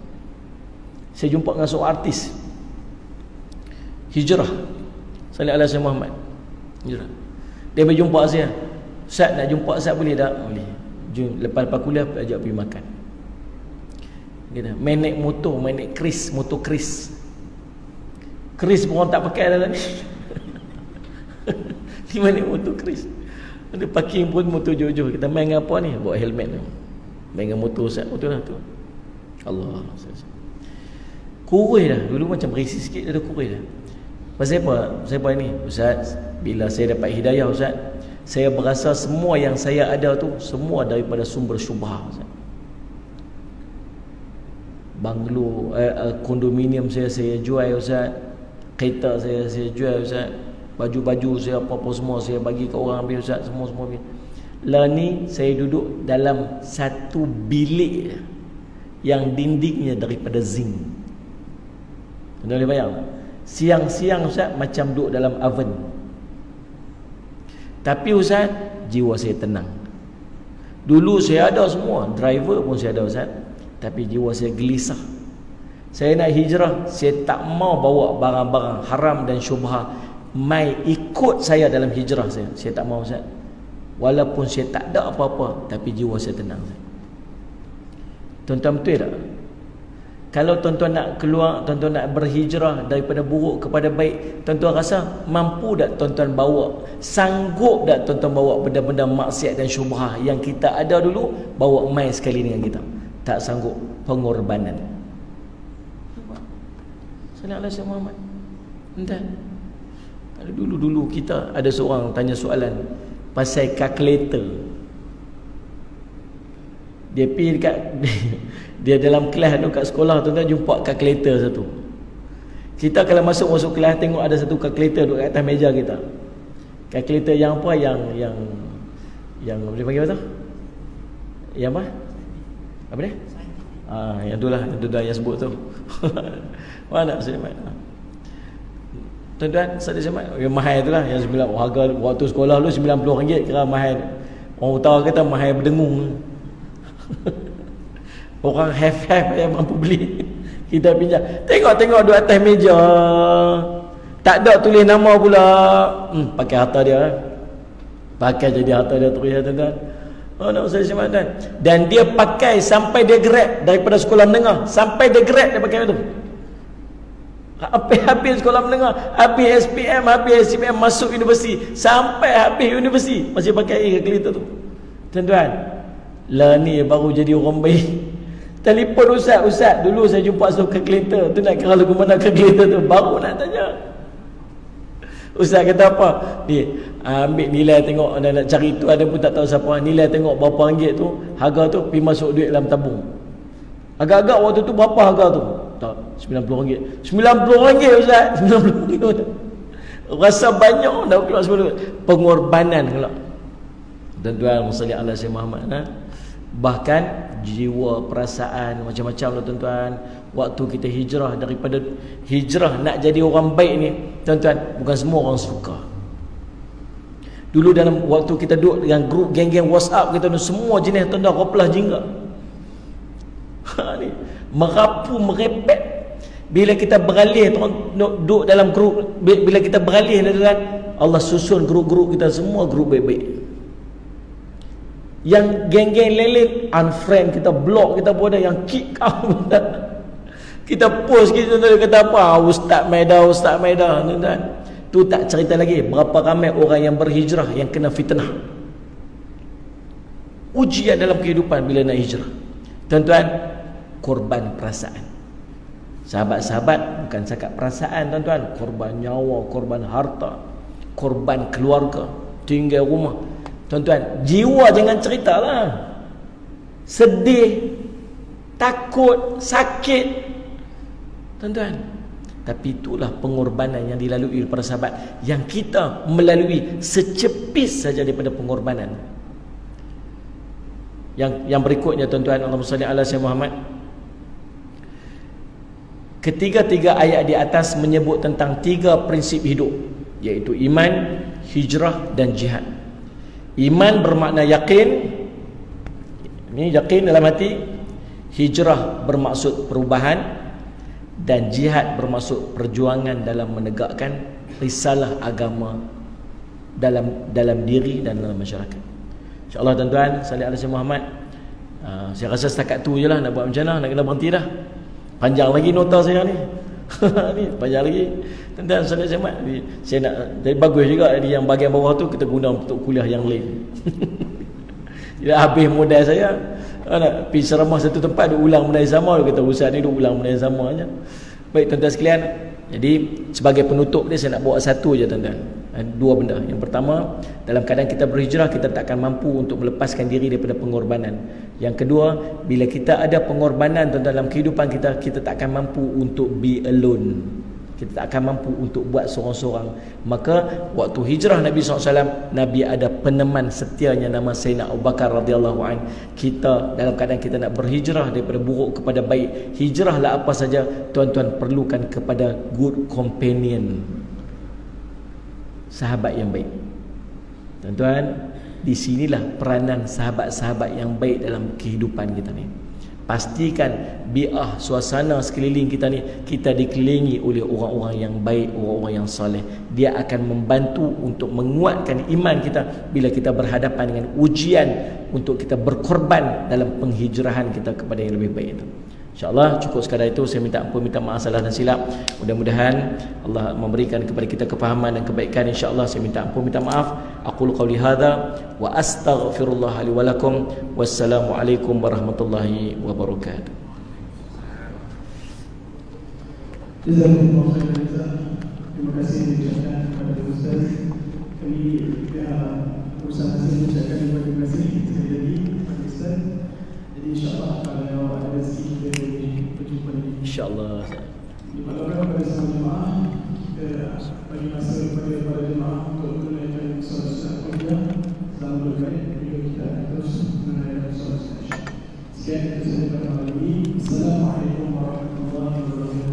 Saya jumpa dengan seorang artis hijrah, Salih Alaihi Muhammad, hijrah. Dia berjumpa saya, Ustaz nak jumpa Ustaz boleh tak? Boleh. Jom, lepas-lepas kuliah ajak pergi makan. Dia main naik motor, main naik kris, motor kris. Kris pun orang tak pakai dah ni. Dia main naik motor kris. Ada parking pun motor jauh-jauh. Kita main dengan apa ni? Bawa helmet ni. Main dengan motor Ustaz, betul lah tu. Allah. Kurus dah. Dulu macam berisi sikit dah kurus dah. Pasal apa? Saya apa ni? Ustaz, bila saya dapat hidayah Ustaz, saya berasa semua yang saya ada tu semua daripada sumber syubhah Ustaz. Banglo, kondominium saya jual Ustaz. Kereta saya jual Ustaz. Baju-baju saya apa-apa semua saya bagi ke orang habis Ustaz, semua habis. Lah ni saya duduk dalam satu bilik yang dindingnya daripada zinc. Anda boleh bayang? Siang-siang Ustaz macam duduk dalam oven. Tapi Ustaz, jiwa saya tenang. Dulu saya ada semua, driver pun saya ada Ustaz, tapi jiwa saya gelisah. Saya nak hijrah, saya tak mau bawa barang-barang haram dan syubhah mai ikut saya dalam hijrah saya. Saya tak mau Ustaz. Walaupun saya tak ada apa-apa, tapi jiwa saya tenang. Tuan-tuan betul tak? Kalau tuan-tuan nak keluar, tuan-tuan nak berhijrah daripada buruk kepada baik, tuan-tuan rasa mampu tak tuan-tuan bawa, sanggup tak tuan-tuan bawa benda-benda maksiat dan syubhah yang kita ada dulu, bawa mai sekali dengan kita? Tak sanggup. Pengorbanan. Sallallahu alaihi Muhammad. Entah. Dulu-dulu kita ada seorang tanya soalan pasal kalkulator. Dia pergi dekat dia dalam kelas tu kat sekolah tu jumpa kalkulator satu. Kita kalau masuk kelas tengok ada satu kalkulator duduk kat atas meja kita. Kalkulator yang apa yang boleh panggil apa tu? Yang apa? Apa dia? Yang itulah yang sebut tu. Mana saya tuan-tuan, saya semak yang mahal itulah yang harga waktu sekolah dulu RM90 kira mahal. Orang utara kata mahal berdengung. Orang have yang mampu beli. Kita pinjam. Tengok duduk atas meja. Tak ada tulis nama pula. Pakai harta dia. Pakai jadi harta dia terus, tuan-tuan. Oh, nak usah sematan. Dan dia pakai sampai dia grad daripada sekolah menengah. Sampai dia grad dia pakai itu. Habis sekolah menengah, habis SPM, habis SPM, masuk universiti, sampai habis universiti masih pakai kalkulator tu. Tuan-tuan, lah ni baru jadi orang baik. Telefon ustaz, dulu saya jumpa suruh kalkulator tu, nak kira lagu mana kalkulator tu, baru nak tanya. Ustaz kata apa? Dia ambil nilai, tengok nak cari tu, ada pun tak tahu siapa. Nilai tengok berapa ringgit tu, harga tu, pergi masuk duit dalam tabung. Agak-agak waktu tu berapa harga tu? Tak, RM90. RM90 Ustaz. RM90. Rasa banyak dah keluar RM10. Pengorbanan pula. Tuan-tuan, musalli ala Sayyidina Muhammad, bahkan jiwa, perasaan, macam-macam lah tuan-tuan. Waktu kita hijrah, daripada hijrah nak jadi orang baik ni, tuan-tuan, bukan semua orang suka. Dulu dalam waktu kita duduk dengan grup geng-geng WhatsApp kita ni, semua jenis tuan-tuan koplah jingga. Ni merapu, merepek. Bila kita beralih duduk dalam grup, bila kita beralih, Allah susun grup-grup kita semua grup baik-baik. Yang geng-geng lelit, unfriend kita, block kita pun ada, yang kick out kita post kita kata apa, Ustaz Maida, tuan-tuan. Tu tak cerita lagi berapa ramai orang yang berhijrah yang kena fitnah. Ujian dalam kehidupan bila nak hijrah, tuan-tuan. Korban perasaan. Sahabat-sahabat bukan cakap perasaan, tuan-tuan. Korban nyawa, korban harta, korban keluarga, tinggal rumah. Tuan-tuan, jiwa jangan ceritalah. Sedih, takut, sakit, tuan-tuan. Tapi itulah pengorbanan yang dilalui oleh para sahabat, yang kita melalui secepis saja daripada pengorbanan. Yang berikutnya, tuan-tuan, Allahumma salli ala Sayyidina Muhammad. Ketiga-tiga ayat di atas menyebut tentang tiga prinsip hidup, iaitu iman, hijrah dan jihad. Iman bermakna yakin. Ini yakin dalam hati. Hijrah bermaksud perubahan, dan jihad bermaksud perjuangan dalam menegakkan risalah agama dalam diri dan dalam masyarakat. InsyaAllah, tuan-tuan, salli ala Sayyidina Muhammad. Saya rasa setakat tu je lah nak buat macam mana, nak kena berhenti dah. Panjang lagi nota saya ni. Ni panjang lagi. Tuan-tuan, salli ala Sayyidina Muhammad. Saya nak, jadi bagus juga di yang bahagian bawah tu kita guna untuk kuliah yang lain. Jadi habis modal saya, nak pergi ceramah satu tempat, dia ulang benda yang sama. Dia kata ustaz ni dia ulang benda yang sama je. Baik tuan-tuan sekalian, jadi sebagai penutup dia saya nak bawa satu je, tuan-tuan. Dua benda. Yang pertama, dalam keadaan kita berhijrah, kita takkan mampu untuk melepaskan diri daripada pengorbanan. Yang kedua, bila kita ada pengorbanan dalam kehidupan kita, kita takkan mampu untuk be alone. Kita tak akan mampu untuk buat seorang-seorang. Maka waktu hijrah Nabi SAW, Nabi ada peneman setianya nama Sayyidina Abu Bakar radhiyallahu anhu. Kita dalam keadaan kita nak berhijrah daripada buruk kepada baik, hijrahlah apa saja, tuan-tuan perlukan kepada good companion, sahabat yang baik. Tuan-tuan, di sinilah peranan sahabat-sahabat yang baik dalam kehidupan kita ni. Pastikan bi'ah, suasana sekeliling kita ni, kita dikelilingi oleh orang-orang yang baik, orang-orang yang soleh. Dia akan membantu untuk menguatkan iman kita bila kita berhadapan dengan ujian untuk kita berkorban dalam penghijrahan kita kepada yang lebih baik itu. InsyaAllah cukup sekadar itu. Saya minta ampun, minta maaf salah dan silap. Mudah-mudahan Allah memberikan kepada kita kefahaman dan kebaikan. InsyaAllah saya minta ampun, minta maaf. Aqulu qawli hadha wa astaghfirullah li wa lakum. Wassalamualaikum warahmatullahi wabarakatuh. Jazakumullah khairan. Terima kasih diucapkan kepada Ustaz. Kami berusaha mengucapkan terima kasih sekali lagi kepada Ustaz. Jadi insyaAllah kalau ada rezeki kita boleh berjumpa lagi. InsyaAllah. Dimaklumkan kepada semua jemaah, kita bagi masa kepada para jemaah untuk menunaikan solat kuliah selama berkait. Juga kita akan terus menunaikan solat. Sekian kita sampai pada hari ini. Assalamualaikum warahmatullahi wabarakatuh.